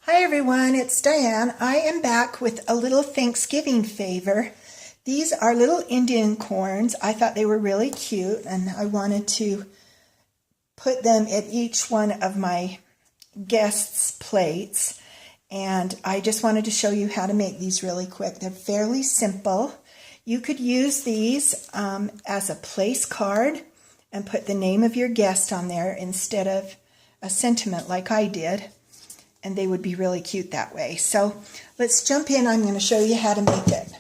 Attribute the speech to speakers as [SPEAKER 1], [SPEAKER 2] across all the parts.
[SPEAKER 1] Hi everyone, it's Diane. I am back with a little Thanksgiving favor. These are little Indian corns. I thought they were really cute and I wanted to put them at each one of my guests' plates. And I just wanted to show you how to make these really quick. They're fairly simple. You could use these as a place card and put the name of your guest on there instead of a sentiment like I did. And they would be really cute that way. So let's jump in. I'm going to show you how to make it.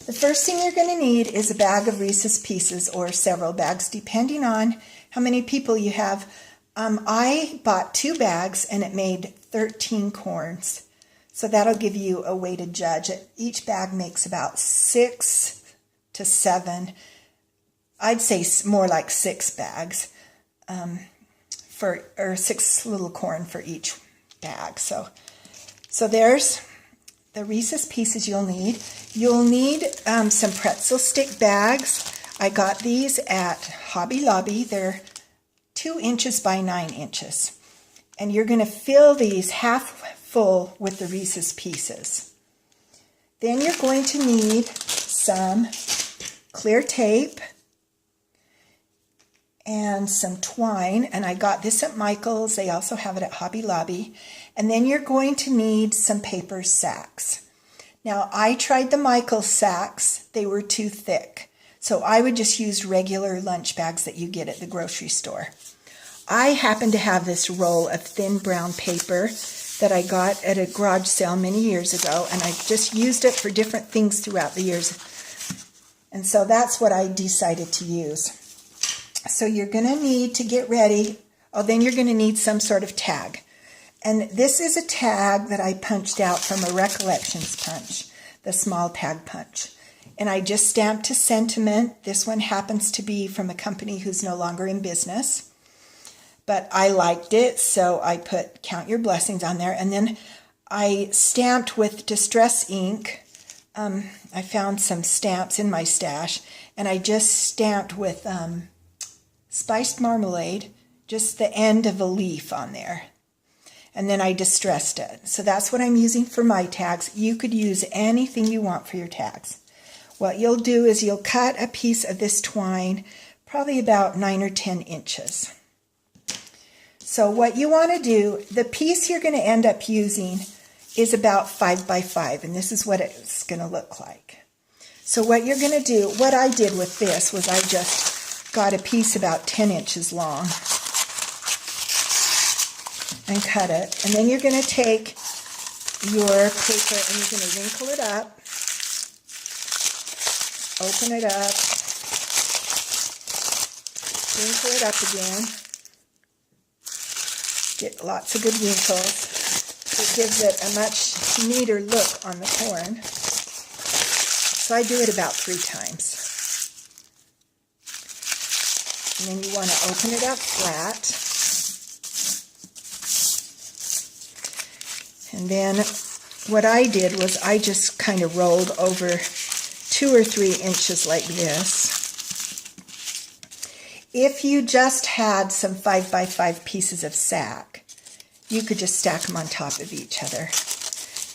[SPEAKER 1] The first thing you're going to need is a bag of Reese's Pieces or several bags depending on how many people you have. I bought 2 bags and it made 13 corns. So that'll give you a way to judge it. Each bag makes about 6 to 7. I'd say more like 6 bags or 6 little corn for each bag. So there's the Reese's Pieces you'll need. You'll need some pretzel stick bags. I got these at Hobby Lobby. They're 2 inches by 9 inches. And you're going to fill these half full with the Reese's Pieces. Then you're going to need some clear tape and some twine, and I got this at Michael's. They also have it at Hobby Lobby. And then you're going to need some paper sacks. Now, I tried the Michael's sacks. They were too thick. So I would just use regular lunch bags that you get at the grocery store. I happen to have this roll of thin brown paper that I got at a garage sale many years ago, and I've just used it for different things throughout the years. And so that's what I decided to use. So you're going to need to get ready. Then you're going to need some sort of tag. And this is a tag that I punched out from a Recollections punch, the small tag punch. And I just stamped to sentiment. This one happens to be from a company who's no longer in business. But I liked it, so I put Count Your Blessings on there. And then I stamped with Distress ink. I found some stamps in my stash. And I just stamped with spiced marmalade, just the end of a leaf on there. And then I distressed it. So that's what I'm using for my tags. You could use anything you want for your tags. What you'll do is you'll cut a piece of this twine, probably about 9 or 10 inches. So what you want to do, the piece you're going to end up using is about 5 by 5, and this is what it's going to look like. So what you're going to do, what I did with this was I just got a piece about 10 inches long and cut it. And then you're going to take your paper and you're going to wrinkle it up, open it up, wrinkle it up again, get lots of good wrinkles. It gives it a much neater look on the corn. So I do it about 3 times. And then you want to open it up flat. And then what I did was I just kind of rolled over 2 or 3 inches like this. If you just had some 5 by 5 pieces of sack, you could just stack them on top of each other.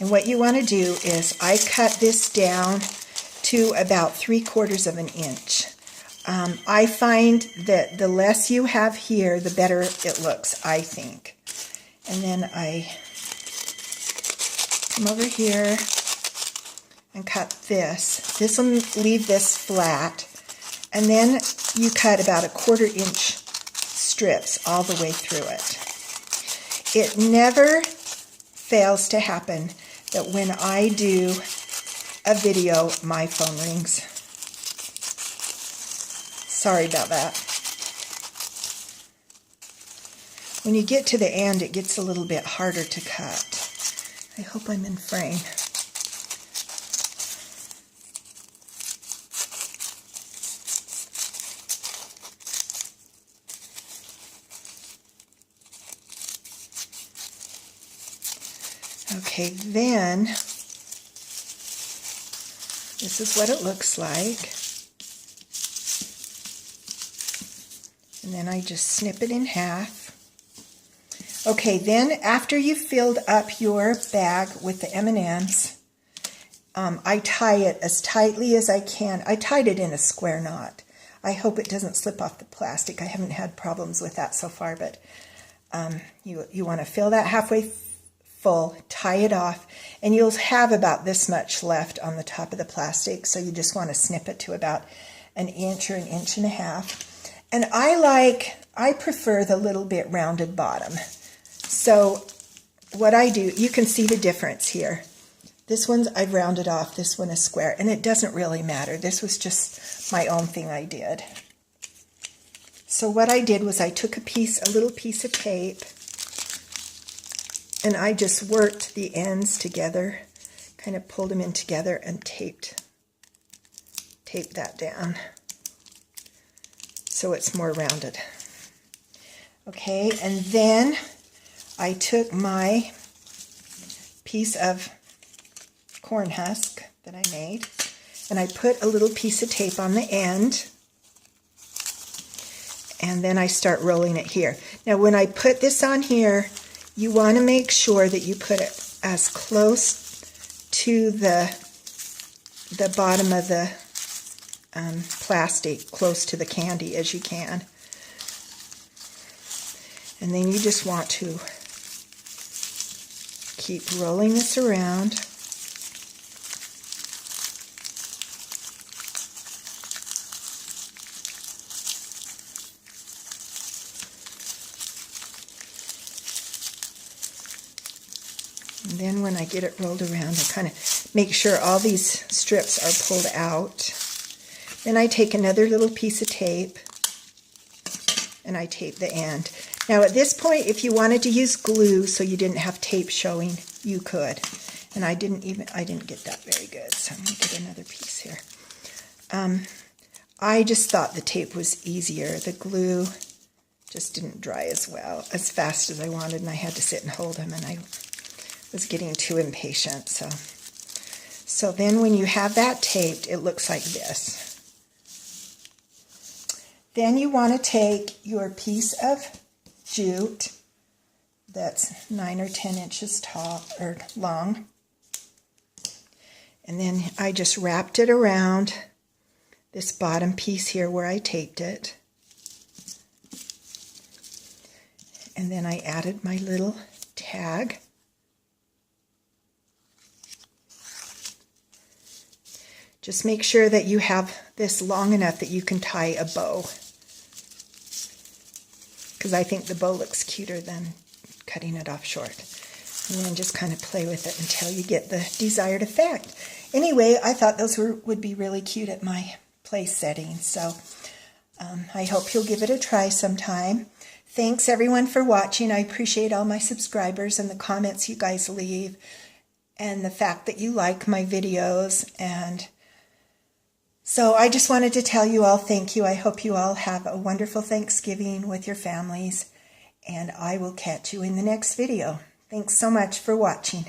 [SPEAKER 1] And what you want to do is I cut this down to about 3/4 of an inch. I find that the less you have here, the better it looks, I think. And then I come over here and cut this. This will leave this flat. And then you cut about 1/4 inch strips all the way through it. It never fails to happen that when I do a video, my phone rings. Sorry about that. When you get to the end, it gets a little bit harder to cut. I hope I'm in frame. Okay, then this is what it looks like. And then I just snip it in half. Okay, then after you've filled up your bag with the M&Ms, I tie it as tightly as I can. I tied it in a square knot. I hope it doesn't slip off the plastic. I haven't had problems with that so far, but you want to fill that halfway full, tie it off, and you'll have about this much left on the top of the plastic, so you just want to snip it to about an inch or an inch and a half. And I prefer the little bit rounded bottom. So what I do, you can see the difference here. This one's I've rounded off, this one is square, and it doesn't really matter. This was just my own thing I did. So what I did was I took a little piece of tape, and I just worked the ends together, kind of pulled them in together and taped that down so it's more rounded. Okay, and then I took my piece of corn husk that I made, and I put a little piece of tape on the end, and then I start rolling it here. Now when I put this on here, you want to make sure that you put it as close to the bottom of the plastic, close to the candy as you can. And then you just want to keep rolling this around. And then when I get it rolled around, I kind of make sure all these strips are pulled out. Then I take another little piece of tape and I tape the end. Now at this point, if you wanted to use glue so you didn't have tape showing, you could. And I didn't get that very good, so I'm going to get another piece here. I just thought the tape was easier. The glue just didn't dry as well, as fast as I wanted, and I had to sit and hold them, and I was getting too impatient. So then when you have that taped, it looks like this. Then you want to take your piece of jute that's 9 or 10 inches tall or long, and then I just wrapped it around this bottom piece here where I taped it, and then I added my little tag. Just make sure that you have this long enough that you can tie a bow, because I think the bow looks cuter than cutting it off short. And then just kind of play with it until you get the desired effect. Anyway, I thought those would be really cute at my place setting, so I hope you'll give it a try sometime. Thanks everyone for watching. I appreciate all my subscribers and the comments you guys leave, and the fact that you like my videos. And so I just wanted to tell you all thank you. I hope you all have a wonderful Thanksgiving with your families, and I will catch you in the next video. Thanks so much for watching.